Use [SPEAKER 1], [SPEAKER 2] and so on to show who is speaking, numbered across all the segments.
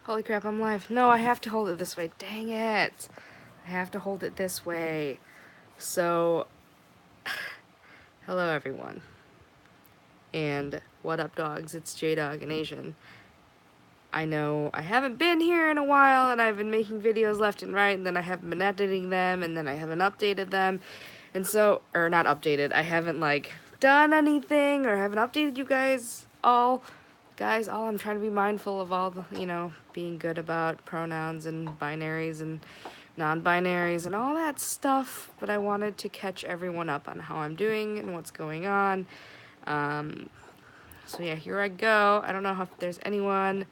[SPEAKER 1] Holy crap, I'm live. No, I have to hold it this way. Dang it. I have to hold it this way. So, hello everyone. And what up, dogs? It's J-Dog and Asian. I know I haven't been here in a while, and I've been making videos left and right, and then I haven't been editing them, and then I haven't updated them. And so, or not updated, I haven't, done anything, or haven't updated you guys all. Guys, all I'm trying to be mindful of all the, being good about pronouns and binaries and non-binaries and all that stuff, but I wanted to catch everyone up on how I'm doing and what's going on. Um, so yeah, here I go. I don't know if there's anyone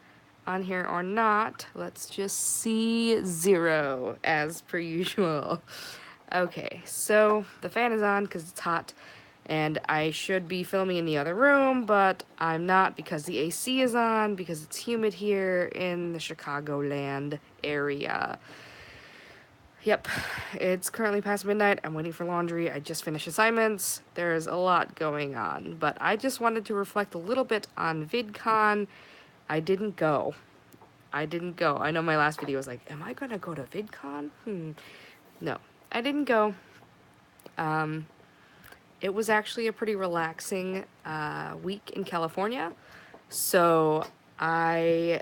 [SPEAKER 1] on here or not. Let's just see 0 as per usual. Okay, so the fan is on because it's hot, and I should be filming in the other room, but I'm not because the AC is on, because it's humid here in the Chicagoland area. Yep, it's currently past midnight. I'm waiting for laundry. I just finished assignments. There's a lot going on, but I just wanted to reflect a little bit on VidCon. I didn't go. I know my last video was like, am I gonna go to VidCon? No, I didn't go. Um, it was actually a pretty relaxing week in California. So I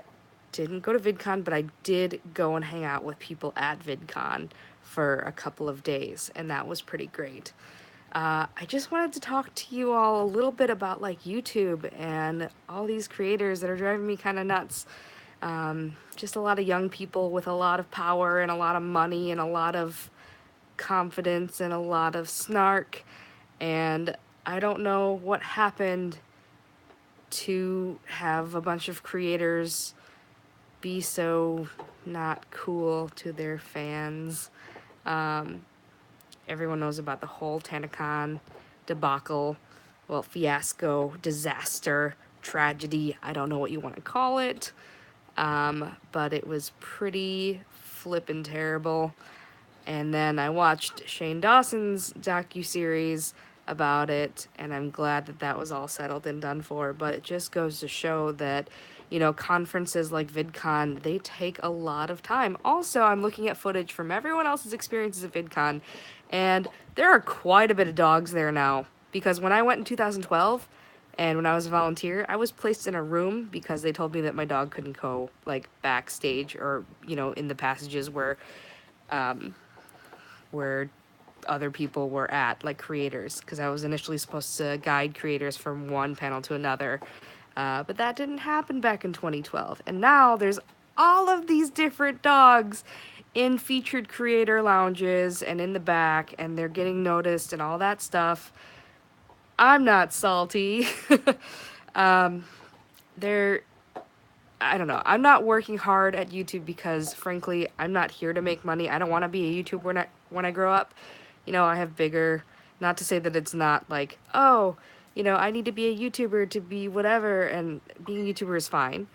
[SPEAKER 1] didn't go to VidCon, but I did go and hang out with people at VidCon for a couple of days, and that was pretty great. I just wanted to talk to you all a little bit about YouTube and all these creators that are driving me kind of nuts. Just a lot of young people with a lot of power and a lot of money and a lot of confidence and a lot of snark, and I don't know what happened to have a bunch of creators be so not cool to their fans. Um, Everyone knows about the whole TanaCon debacle, well, fiasco, disaster, tragedy, I don't know what you want to call it. But it was pretty flippin' terrible. And then I watched Shane Dawson's docu-series about it, and I'm glad that that was all settled and done for. But it just goes to show that, conferences like VidCon, they take a lot of time. Also, I'm looking at footage from everyone else's experiences at VidCon, and there are quite a bit of dogs there now. Because when I went in 2012, and when I was a volunteer, I was placed in a room because they told me that my dog couldn't go, backstage or, in the passages um, where other people were at, like creators, because I was initially supposed to guide creators from one panel to another. But that didn't happen back in 2012. And now there's all of these different dogs in featured creator lounges and in the back, and they're getting noticed and all that stuff. I'm not salty. um, they're I don't know. I'm not working hard at YouTube because, frankly, I'm not here to make money. I don't want to be a YouTuber when I grow up. I have bigger. Not to say that it's not like, oh, I need to be a YouTuber to be whatever, and being a YouTuber is fine.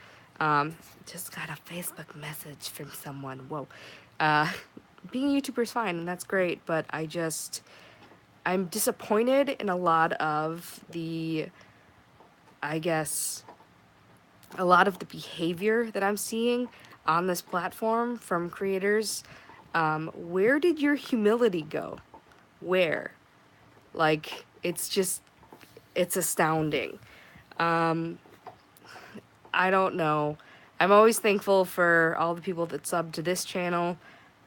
[SPEAKER 1] Just got a Facebook message from someone. Whoa. Uh, Being a YouTuber is fine, and that's great, but I'm disappointed in a lot of I guess, a lot of the behavior that I'm seeing on this platform from creators. Where did your humility go? Where? It's astounding. Um, I don't know. I'm always thankful for all the people that sub to this channel.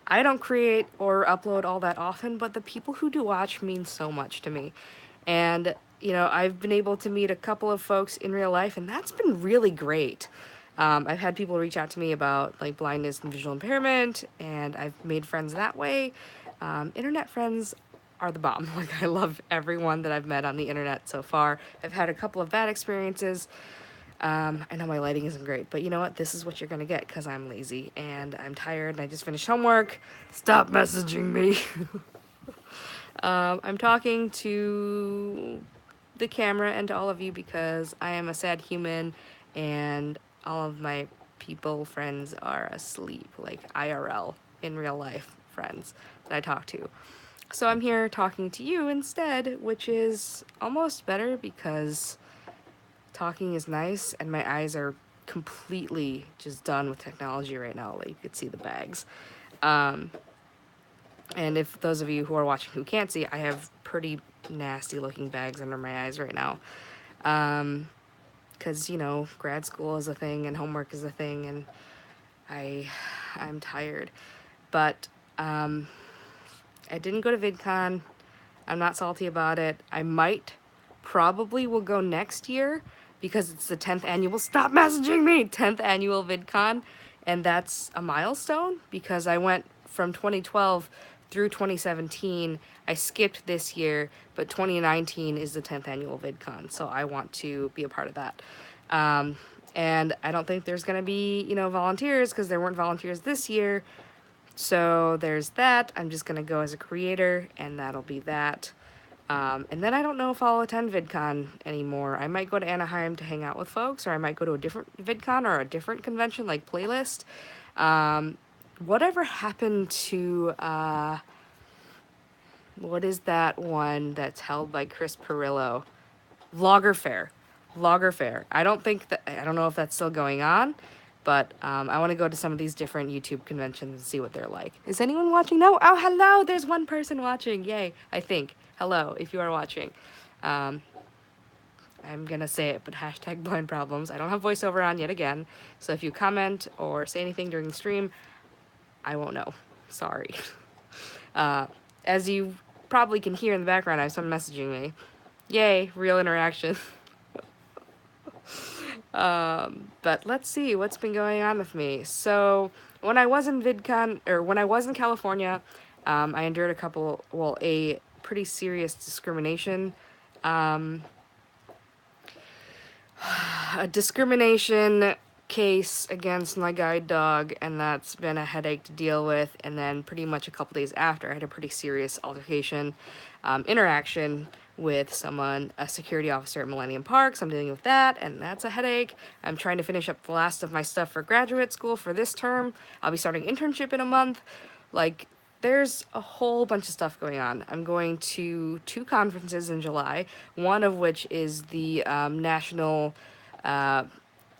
[SPEAKER 1] I don't create or upload all that often, but the people who do watch mean so much to me. And, I've been able to meet a couple of folks in real life, and that's been really great. I've had people reach out to me about blindness and visual impairment, and I've made friends that way. Internet friends are the bomb. I love everyone that I've met on the internet so far. I've had a couple of bad experiences. I know my lighting isn't great, but you know what? This is what you're gonna get because I'm lazy and I'm tired and I just finished homework. Stop messaging me. I'm talking to the camera and to all of you because I am a sad human and all of my friends are asleep, like IRL, in real life friends that I talk to. So I'm here talking to you instead, which is almost better because talking is nice and my eyes are completely just done with technology right now. Like, you could see the bags. Um, and if those of you who are watching who can't see, I have pretty nasty looking bags under my eyes right now. Because, you know, grad school is a thing and homework is a thing, and I'm tired. But I didn't go to VidCon. I'm not salty about it. I probably will go next year because it's the 10th annual, stop messaging me, 10th annual VidCon. And that's a milestone because I went from 2012 through 2017. I skipped this year, but 2019 is the 10th annual VidCon. So I want to be a part of that. And I don't think there's going to be, you know, volunteers because there weren't volunteers this year. So there's that. I'm just going to go as a creator, and that'll be that. And then I don't know if I'll attend VidCon anymore. I might go to Anaheim to hang out with folks, or I might go to a different VidCon or a different convention like Playlist. Whatever happened to, what is that one that's held by Chris Pirillo? Vlogger Fair. Vlogger Fair. I don't know if that's still going on, but I want to go to some of these different YouTube conventions and see what they're like. Is anyone watching? No? Oh, hello! There's one person watching. Yay, I think. Hello, if you are watching. I'm gonna say it, but hashtag blind problems. I don't have voiceover on yet again, so if you comment or say anything during the stream, I won't know. Sorry. As you probably can hear in the background, I have someone messaging me. Yay, real interaction. But let's see what's been going on with me. So when I was in VidCon, or when I was in California, I endured a pretty serious discrimination, a discrimination case against my guide dog, and that's been a headache to deal with. And then pretty much a couple days after, I had a pretty serious altercation, interaction with someone, a security officer at Millennium Park. So I'm dealing with that, and that's a headache. I'm trying to finish up the last of my stuff for graduate school for this term. I'll be starting internship in a month. Like, there's a whole bunch of stuff going on. I'm going to 2 conferences in July, one of which is the National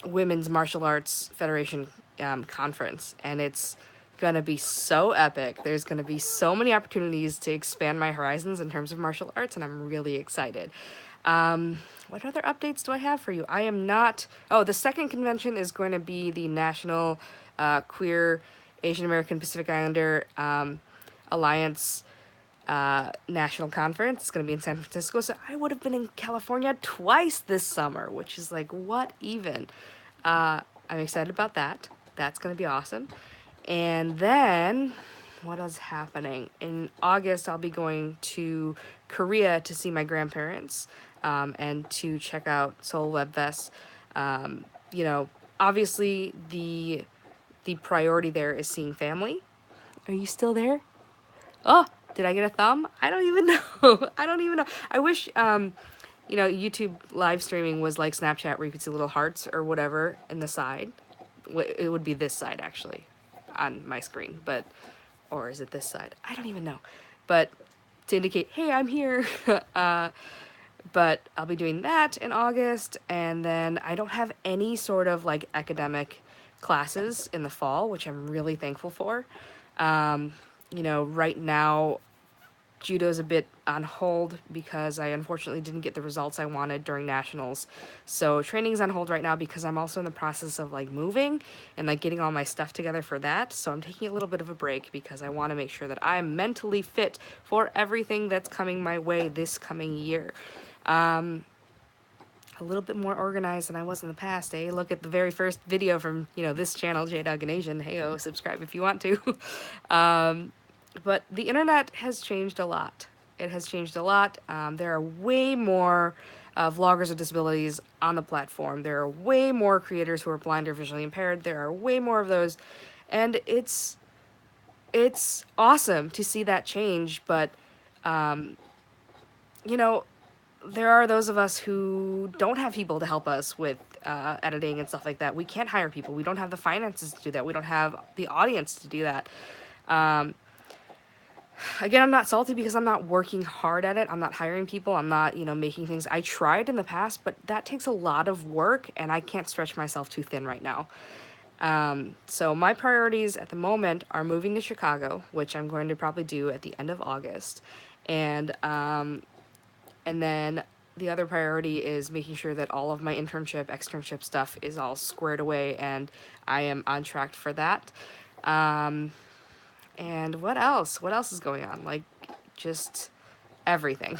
[SPEAKER 1] Women's Martial Arts Federation conference, and it's gonna be so epic. There's gonna be so many opportunities to expand my horizons in terms of martial arts, and I'm really excited. What other updates do I have for you? I am not... Oh, the second convention is going to be the National Queer Asian American Pacific Islander Alliance National Conference. It's going to be in San Francisco, so I would have been in California twice this summer, which is like, what even? I'm excited about that. That's going to be awesome. And then, what is happening? In August, I'll be going to Korea to see my grandparents, and to check out Seoul Web Fest. You know, obviously, the priority there is seeing family. Are you still there? Oh, did I get a thumb? I don't even know. I don't even know. I wish, you know, YouTube live streaming was like Snapchat where you could see little hearts or whatever in the side. It would be this side, actually, on my screen, but, or is it this side? I don't even know. But to indicate, hey, I'm here. But I'll be doing that in August, and then I don't have any sort of like academic classes in the fall, which I'm really thankful for. You know, right now, judo's a bit on hold because I unfortunately didn't get the results I wanted during nationals. So training's on hold right now because I'm also in the process of like moving and like getting all my stuff together for that. So I'm taking a little bit of a break because I want to make sure that I'm mentally fit for everything that's coming my way this coming year. A little bit more organized than I was in the past, eh? Look at the very first video from, you know, this channel, J-Dog and Asian. Hey-oh, subscribe if you want to. But the internet has changed a lot. It has changed a lot. There are way more vloggers with disabilities on the platform. There are way more creators who are blind or visually impaired. There are way more of those. And it's awesome to see that change, but, you know, there are those of us who don't have people to help us with editing and stuff like that. We can't hire people. We don't have the finances to do that. We don't have the audience to do that. Again, I'm not salty because I'm not working hard at it. I'm not hiring people. I'm not, making things. I tried in the past, but that takes a lot of work and I can't stretch myself too thin right now. So my priorities at the moment are moving to Chicago, which I'm going to probably do at the end of August. And then the other priority is making sure that all of my externship stuff is all squared away and I am on track for that. Um, and what else? What else is going on? Like, just everything.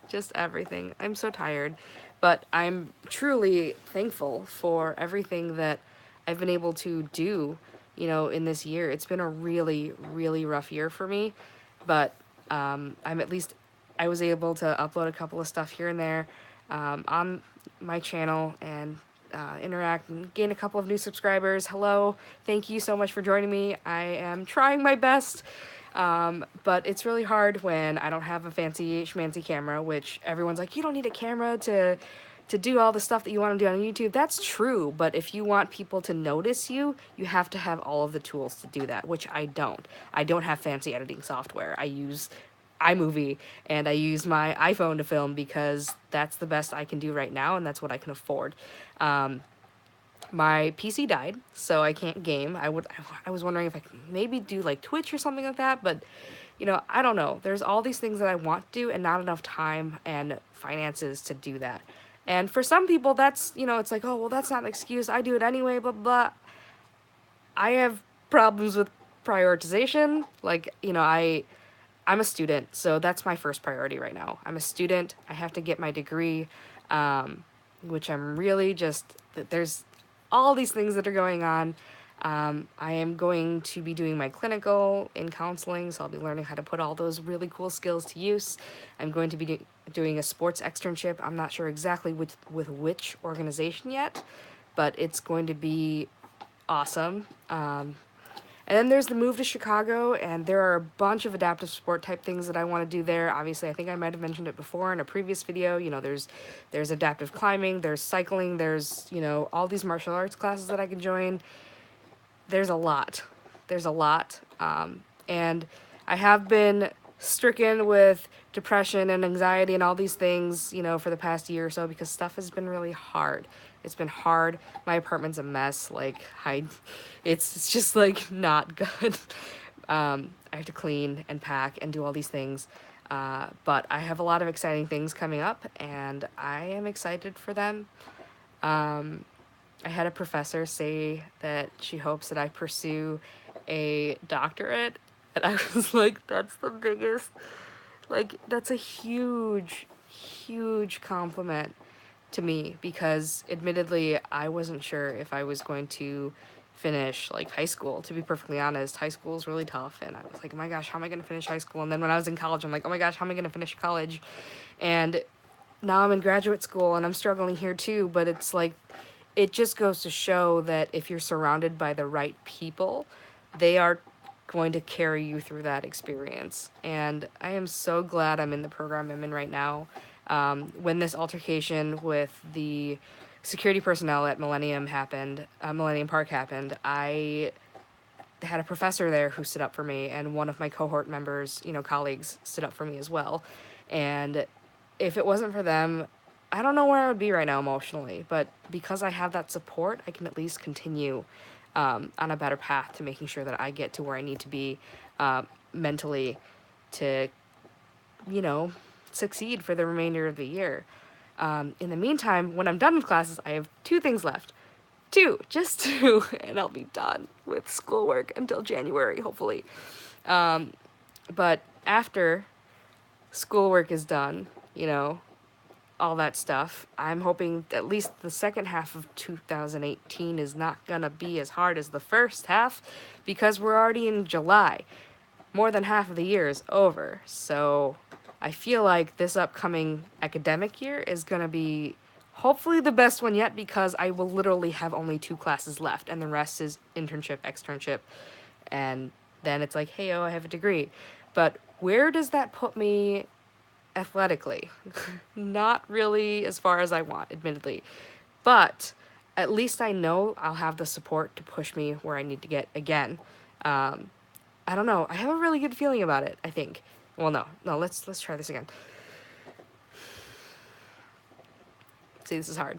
[SPEAKER 1] Just everything. I'm so tired, but I'm truly thankful for everything that I've been able to do, in this year. It's been a really, really rough year for me, but I'm at least, I was able to upload a couple of stuff here and there on my channel and interact and gain a couple of new subscribers. Hello, thank you so much for joining me. I am trying my best. But it's really hard when I don't have a fancy schmancy camera, which everyone's like, you don't need a camera to do all the stuff that you want to do on YouTube. That's true, but if you want people to notice you, you have to have all of the tools to do that, which I don't. I don't have fancy editing software. I use iMovie and I use my iPhone to film because that's the best I can do right now and that's what I can afford. My PC died, so I can't game. I was wondering if I could maybe do like Twitch or something like that, but I don't know. There's all these things that I want to do and not enough time and finances to do that. And for some people that's, it's like, "Oh, well that's not an excuse. I do it anyway, blah blah." I have problems with prioritization. Like, I'm a student, so that's my first priority right now. I'm a student. I have to get my degree, which I'm really just, there's all these things that are going on. I am going to be doing my clinical in counseling, so I'll be learning how to put all those really cool skills to use. I'm going to be doing a sports externship. I'm not sure exactly with which organization yet, but it's going to be awesome. And then there's the move to Chicago, and there are a bunch of adaptive sport type things that I want to do there. Obviously, I think I might have mentioned it before in a previous video. There's adaptive climbing, there's cycling, there's, all these martial arts classes that I can join. There's a lot. There's a lot. And I have been stricken with depression and anxiety and all these things, for the past year or so because stuff has been really hard. It's been hard. My apartment's a mess. Like, it's just like not good. I have to clean and pack and do all these things. But I have a lot of exciting things coming up and I am excited for them. I had a professor say that she hopes that I pursue a doctorate, and I was like, that's the biggest, like, that's a huge, huge compliment to me because admittedly, I wasn't sure if I was going to finish like high school. To be perfectly honest, high school is really tough, and I was like, oh my gosh, how am I going to finish high school? And then when I was in college, I'm like, oh my gosh, how am I going to finish college? And now I'm in graduate school and I'm struggling here too, but it's like, it just goes to show that if you're surrounded by the right people, they are going to carry you through that experience. And I am so glad I'm in the program I'm in right now. When this altercation with the security personnel at Millennium Park happened, I had a professor there who stood up for me, and one of my cohort members, colleagues, stood up for me as well. And if it wasn't for them, I don't know where I would be right now emotionally, but because I have that support, I can at least continue on a better path to making sure that I get to where I need to be mentally to, you know, succeed for the remainder of the year. In the meantime, when I'm done with classes, I have two things left. Just two, and I'll be done with schoolwork until January, hopefully. But after schoolwork is done, all that stuff, I'm hoping at least the second half of 2018 is not gonna be as hard as the first half because we're already in July. More than half of the year is over. So I feel like this upcoming academic year is gonna be hopefully the best one yet because I will literally have only 2 classes left and the rest is internship, externship, and then it's like, hey, I have a degree. But where does that put me athletically? Not really as far as I want, admittedly. But at least I know I'll have the support to push me where I need to get again. I don't know. I have a really good feeling about it, I think. Well, no, let's try this again. See, this is hard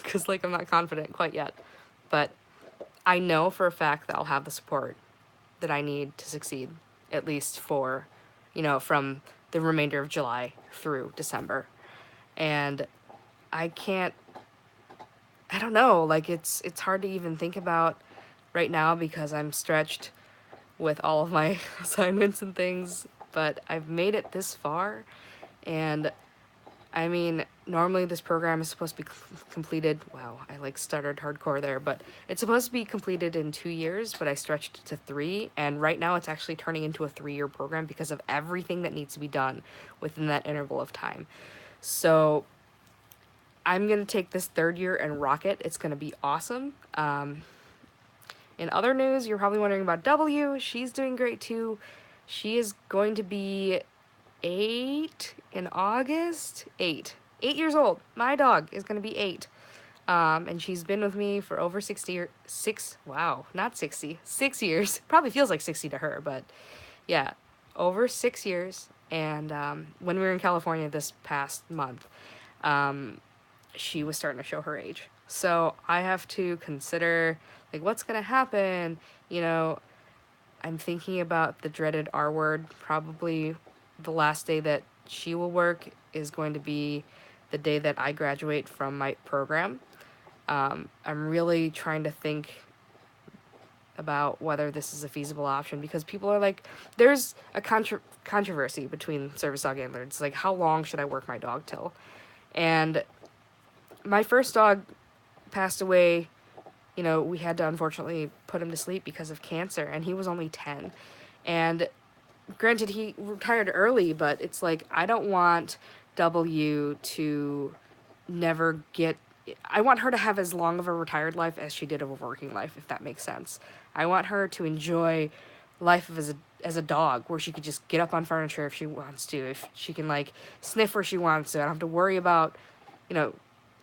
[SPEAKER 1] because like I'm not confident quite yet, but I know for a fact that I'll have the support that I need to succeed, at least for, from the remainder of July through December. And I can't, I don't know, like it's hard to even think about right now because I'm stretched with all of my assignments and things, but I've made it this far. And I mean, normally this program is supposed to be completed. Wow, I like started hardcore there, but it's supposed to be completed in 2 years, but I stretched it to 3. And right now it's actually turning into a 3-year program because of everything that needs to be done within that interval of time. So I'm going to take this 3rd year and rock it. It's going to be awesome. In other news, you're probably wondering about W. She's doing great too. She is going to be 8 in August. 8. 8 years old. My dog is going to be 8. And she's been with me for over 6, wow, not 60, 6 years. Probably feels like 60 to her, but yeah, over 6 years. And when we were in California this past month, um, she was starting to show her age. So I have to consider, like, what's going to happen. You know, I'm thinking about the dreaded R word. Probably the last day that she will work is going to be the day that I graduate from my program. I'm really trying to think about whether this is a feasible option because people are like, there's a controversy between service dog handlers. It's like, how long should I work my dog till? And my first dog passed away. We had to unfortunately put him to sleep because of cancer, and he was only 10. And granted, he retired early, but it's like, I don't want W to never get. I want her to have as long of a retired life as she did of a working life, if that makes sense. I want her to enjoy life as a dog, where she could just get up on furniture if she wants to, if she can like sniff where she wants to. I don't have to worry about, you know,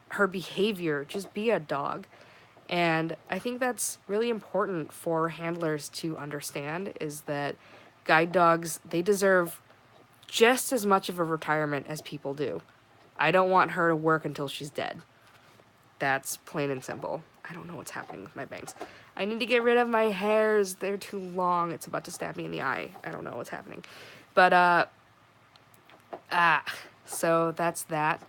[SPEAKER 1] her behavior. Just be a dog. And I think that's really important for handlers to understand, is that guide dogs, they deserve just as much of a retirement as people do. I don't want her to work until she's dead. That's plain and simple. I don't know what's happening with my bangs. I need to get rid of my hairs. They're too long. It's about to stab me in the eye. I don't know what's happening. But, so that's that.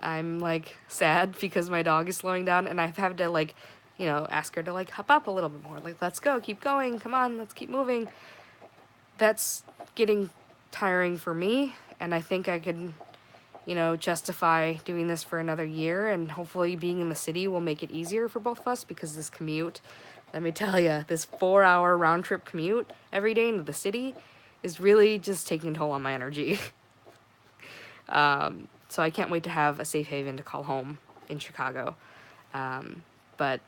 [SPEAKER 1] I'm like sad because my dog is slowing down, and I've had to like, ask her to like hop up a little bit more. Like, let's go, keep going, come on, let's keep moving. That's getting tiring for me, and I think I could, justify doing this for another year, and hopefully being in the city will make it easier for both of us because this commute, let me tell you, this 4-hour round trip commute every day into the city is really just taking a toll on my energy. So I can't wait to have a safe haven to call home in Chicago. But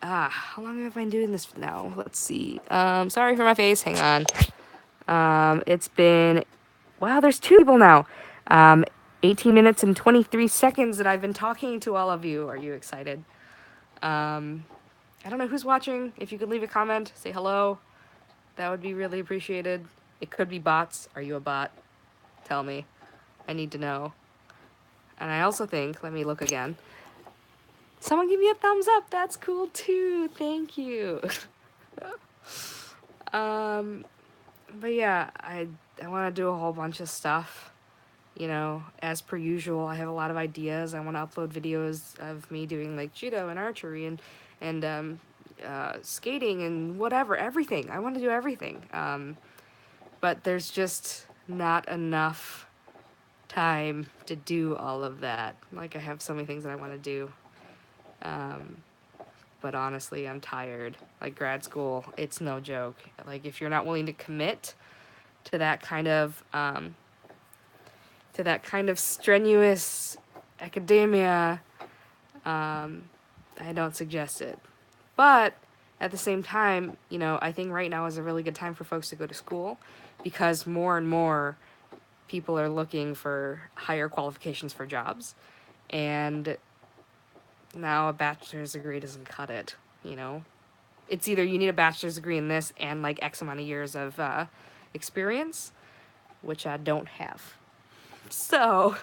[SPEAKER 1] how long have I been doing this now? Let's see. Sorry for my face. Hang on. It's been, wow, there's 2 people now. 18 minutes and 23 seconds that I've been talking to all of you. Are you excited? I don't know who's watching. If you could leave a comment, say hello. That would be really appreciated. It could be bots. Are you a bot? Tell me. I need to know. And I also think, let me look again. Someone give me a thumbs up. That's cool too. Thank you. But yeah, I want to do a whole bunch of stuff. As per usual, I have a lot of ideas. I want to upload videos of me doing like judo and archery and skating and whatever, everything. I want to do everything. But there's just not enough time to do all of that. Like, I have so many things that I want to do. But honestly, I'm tired. Like, grad school, it's no joke. Like, if you're not willing to commit to that kind of strenuous academia, I don't suggest it. But at the same time, I think right now is a really good time for folks to go to school, because more and more people are looking for higher qualifications for jobs. And now a bachelor's degree doesn't cut it. it's either you need a bachelor's degree in this and like X amount of years of experience, which I don't have. So,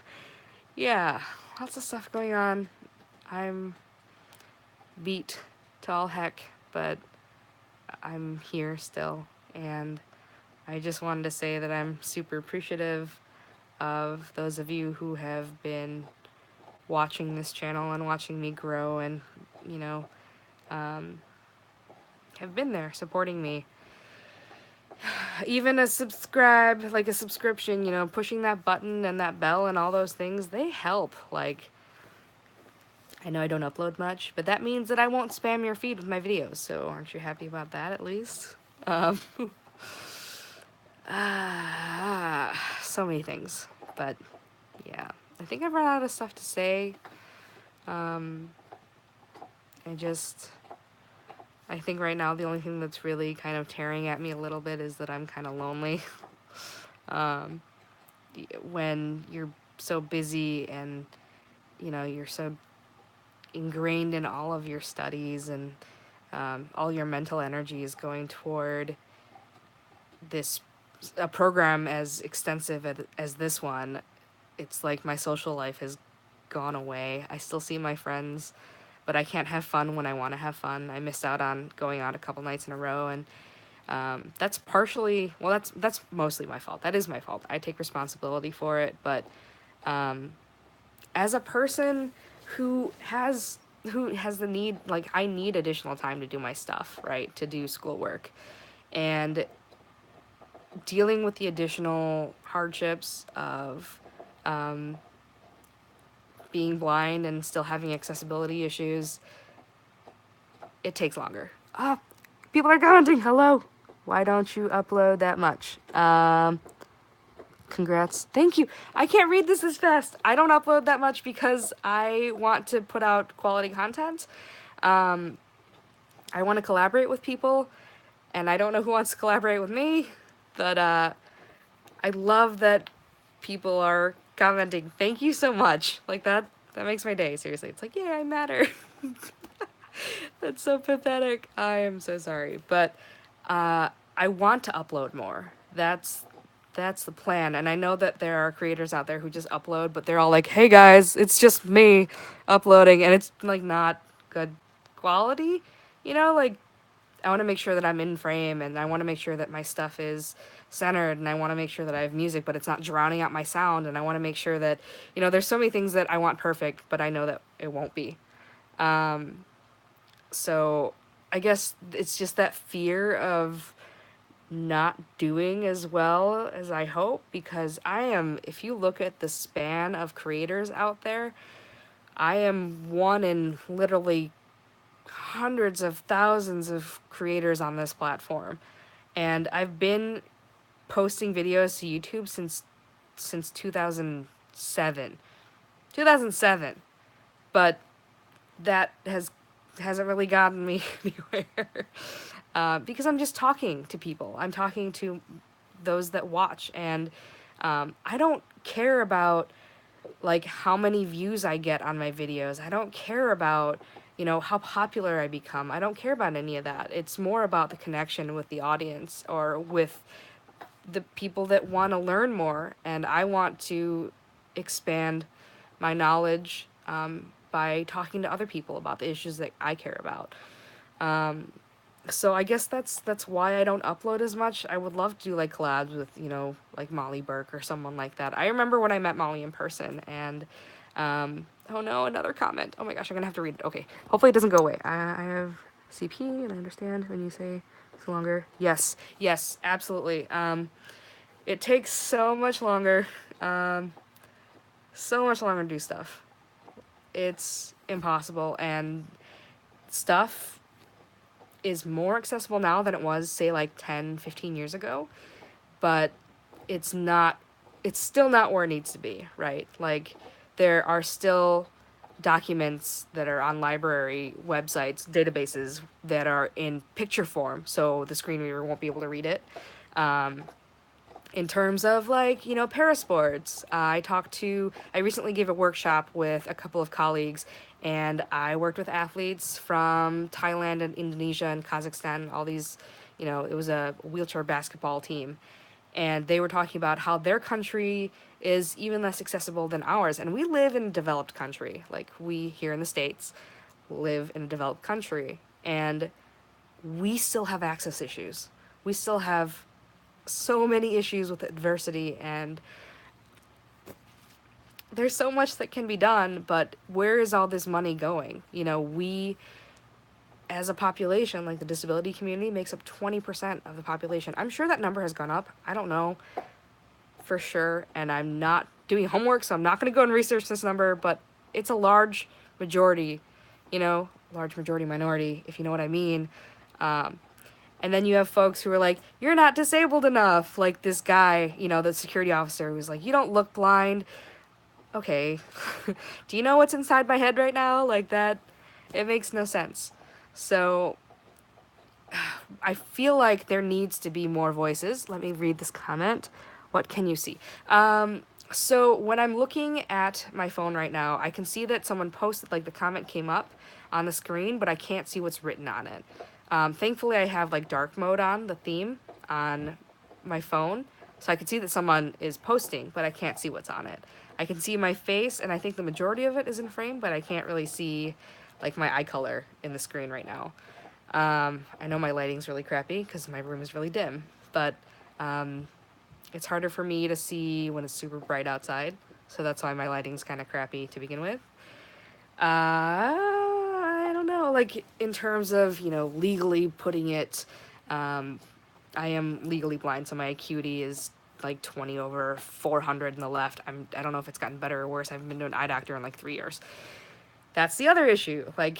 [SPEAKER 1] yeah, lots of stuff going on. I'm beat to all heck, but I'm here still. And I just wanted to say that I'm super appreciative of those of you who have been watching this channel and watching me grow and, you know, um, have been there supporting me. Even a subscribe, like a subscription, you know, pushing that button and that bell and all those things, they help. Like, I know I don't upload much, but that means that I won't spam your feed with my videos, so aren't you happy about that at least? Um, so many things, but yeah, I think I've run out of stuff to say. Um, I think right now the only thing that's really kind of tearing at me a little bit is that I'm kind of lonely. um, when you're so busy and, you know, you're so ingrained in all of your studies and all your mental energy is going toward this a program as extensive as this one, it's like my social life has gone away. I still see my friends, but I can't have fun when I want to have fun. I missed out on going out a couple nights in a row, and that's partially, well, that's mostly my fault. That is my fault. I take responsibility for it, but as a person who has the need, like, I need additional time to do my stuff, right, to do schoolwork, and dealing with the additional hardships of being blind and still having accessibility issues, it takes longer. Ah, people are commenting. Hello. Why don't you upload that much? Congrats. Thank you. I can't read this as fast. I don't upload that much because I want to put out quality content. I want to collaborate with people, and I don't know who wants to collaborate with me, but I love that people are commenting. Thank you so much. Like, that makes my day. Seriously. It's like, yeah, I matter. That's so pathetic. I am so sorry. But I want to upload more. That's the plan. And I know that there are creators out there who just upload, but they're all like, "Hey guys, it's just me uploading," and it's like not good quality. You know, like, I want to make sure that I'm in frame, and I want to make sure that my stuff is centered, and I want to make sure that I have music, but it's not drowning out my sound, and I want to make sure that, you know, there's so many things that I want perfect, but I know that it won't be. So I guess it's just that fear of not doing as well as I hope, because if you look at the span of creators out there, I am one in literally hundreds of thousands of creators on this platform. And I've been posting videos to YouTube since 2007. 2007. But that hasn't really gotten me anywhere. Because I'm just talking to people. I'm talking to those that watch, and I don't care about like how many views I get on my videos. I don't care about, you know, how popular I become. I don't care about any of that. It's more about the connection with the audience or with the people that want to learn more, and I want to expand my knowledge by talking to other people about the issues that I care about. So I guess that's why I don't upload as much. I would love to do like collabs with, you know, like Molly Burke or someone like that. I remember when I met Molly in person, and oh no, another comment. Oh my gosh, I'm gonna have to read it. Okay, hopefully it doesn't go away. I have CP, and I understand when you say it's longer. Yes, yes, absolutely. It takes so much longer, so much longer to do stuff. It's impossible, and stuff is more accessible now than it was, say, like 10, 15 years ago, but it's still not where it needs to be, right? Like, there are still documents that are on library websites, databases, that are in picture form, so the screen reader won't be able to read it. In terms of, like, you know, parasports, I recently gave a workshop with a couple of colleagues, And I worked with athletes from Thailand and Indonesia and Kazakhstan, all these, it was a wheelchair basketball team. And they were talking about how their country is even less accessible than ours. And we live in a developed country. Like, we here in the States live in a developed country. And we still have access issues. We still have so many issues with adversity, and there's so much that can be done, but where is all this money going? We as a population, like the disability community makes up 20% of the population. I'm sure that number has gone up. I don't know for sure, and I'm not doing homework, so I'm not going to go and research this number, but it's a large majority, large majority minority, if you know what I mean. And then you have folks who are like, you're not disabled enough. Like this guy, the security officer who's like, you don't look blind. Okay. Do you know what's inside my head right now? Like that, it makes no sense. So I feel like there needs to be more voices. Let me read this comment. What can you see? So when I'm looking at my phone right now, I can see that someone posted, like the comment came up on the screen, but I can't see what's written on it. Thankfully, I have like dark mode on, the theme on my phone, so I can see that someone is posting, but I can't see what's on it. I can see my face, and I think the majority of it is in frame, but I can't really see like my eye color in the screen right now. I know my lighting's really crappy because my room is really dim, but it's harder for me to see when it's super bright outside, so that's why my lighting's kind of crappy to begin with. I don't know, like, in terms of, legally putting it, I am legally blind, so my acuity is, like, 20 over 400 in the left. I don't know if it's gotten better or worse. I haven't been to an eye doctor in, like, 3 years. That's the other issue. Like,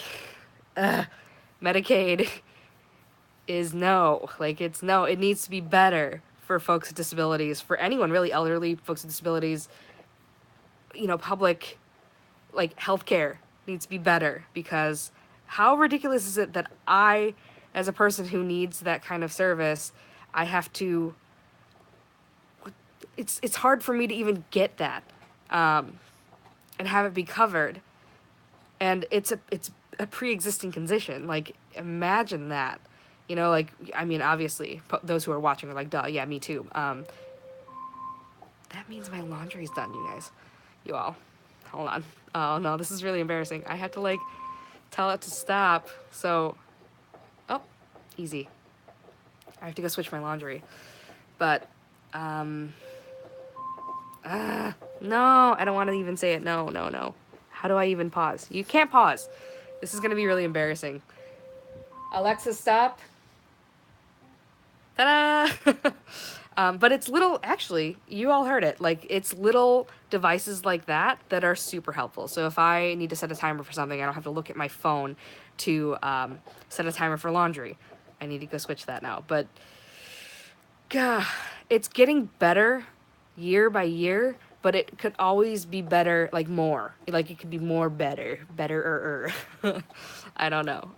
[SPEAKER 1] Medicaid is no. Like, it's no. It needs to be better for folks with disabilities, for anyone, really, elderly folks with disabilities, public, like, healthcare needs to be better, because how ridiculous is it that I, as a person who needs that kind of service, I have to, it's hard for me to even get that, and have it be covered, and it's a pre-existing condition. Like, imagine that, like, I mean, obviously, those who are watching are like, duh, yeah, me too. That means my laundry's done, you guys. You all. Hold on. Oh, no, this is really embarrassing. I had to, like, tell it to stop, so... Oh, easy. I have to go switch my laundry. But, no, I don't want to even say it. No, no, no. How do I even pause? You can't pause. This is going to be really embarrassing. Alexa, stop. Ta-da! But it's little, actually, you all heard it. Like, it's little devices like that that are super helpful. So if I need to set a timer for something, I don't have to look at my phone to set a timer for laundry. I need to go switch that now. But, God, it's getting better year by year, but it could always be better, like more. Like, it could be more better. Better. I don't know.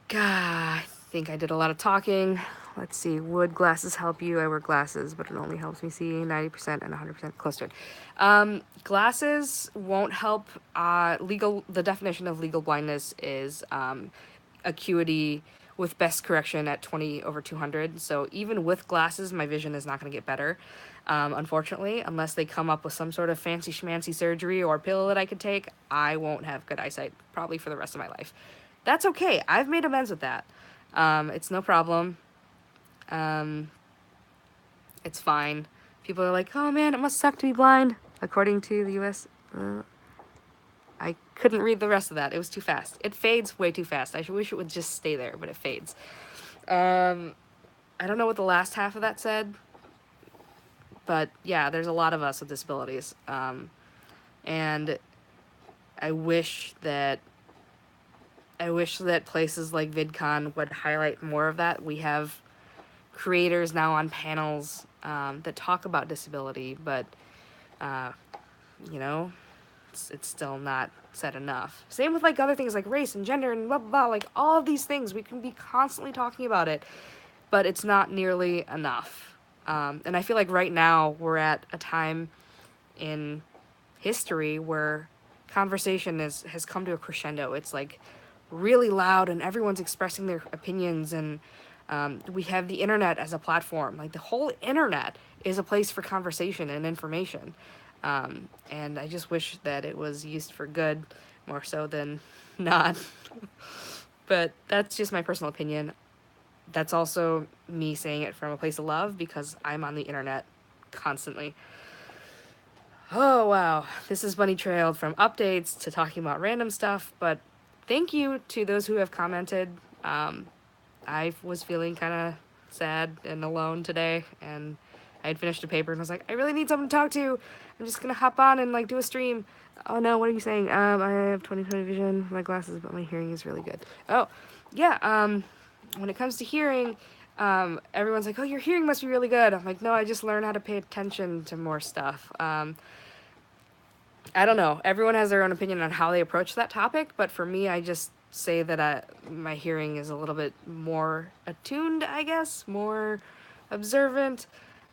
[SPEAKER 1] God, I think I did a lot of talking. Let's see. Would glasses help you? I wear glasses, but it only helps me see 90% and 100% close to it. Glasses won't help. The definition of legal blindness is acuity with best correction at 20 over 200. So even with glasses, my vision is not going to get better, unfortunately, unless they come up with some sort of fancy schmancy surgery or pill that I could take. I won't have good eyesight probably for the rest of my life. That's okay. I've made amends with that. It's no problem. It's fine. People are like, oh man, it must suck to be blind, according to the US. I couldn't read the rest of that. It was too fast. It fades way too fast. I wish it would just stay there, but it fades. I don't know what the last half of that said, but yeah, there's a lot of us with disabilities. And I wish that places like VidCon would highlight more of that. We have creators now on panels that talk about disability, but it's still not said enough. Same with like other things like race and gender and blah blah blah. Like all of these things, we can be constantly talking about it, but it's not nearly enough. And I feel like right now we're at a time in history where conversation has come to a crescendo. It's like really loud and everyone's expressing their opinions, and we have the internet as a platform. Like the whole internet is a place for conversation and information. And I just wish that it was used for good more so than not. But that's just my personal opinion. That's also me saying it from a place of love because I'm on the internet constantly. Oh wow, this is Bunny Trailed from updates to talking about random stuff, but thank you to those who have commented. I was feeling kind of sad and alone today, and I had finished a paper and was like, I really need someone to talk to. I'm just gonna hop on and like do a stream. Oh no, what are you saying? I have 20/20 vision, my glasses, but my hearing is really good. Oh, yeah. When it comes to hearing, everyone's like, oh, your hearing must be really good. I'm like, no, I just learned how to pay attention to more stuff. I don't know. Everyone has their own opinion on how they approach that topic, but for me, I just say that my hearing is a little bit more attuned, I guess, more observant.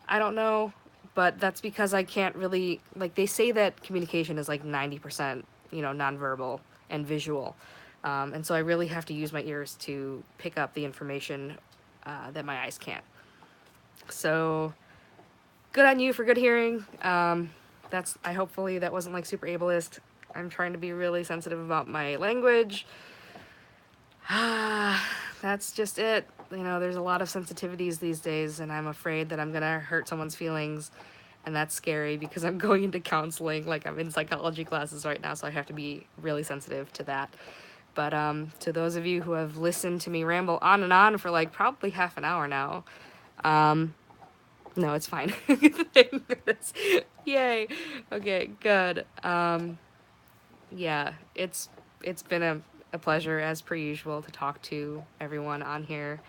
[SPEAKER 1] I don't know, but that's because I can't really, like, they say that communication is like 90%, nonverbal and visual. And so I really have to use my ears to pick up the information that my eyes can't. So, good on you for good hearing. Hopefully that wasn't like super ableist. I'm trying to be really sensitive about my language. That's just it. There's a lot of sensitivities these days, and I'm afraid that I'm gonna hurt someone's feelings, and that's scary because I'm going into counseling, like I'm in psychology classes right now, so I have to be really sensitive to that. But to those of you who have listened to me ramble on and on for like probably half an hour now, no, it's fine. Yay. Okay, good. Yeah, it's been a pleasure as per usual to talk to everyone on here.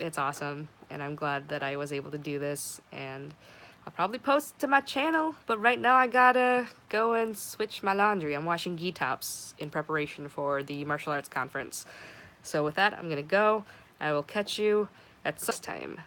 [SPEAKER 1] It's awesome, and I'm glad that I was able to do this, and I'll probably post it to my channel, but right now I gotta go and switch my laundry. I'm washing gi tops in preparation for the martial arts conference. So with that, I'm gonna go. I will catch you at some time.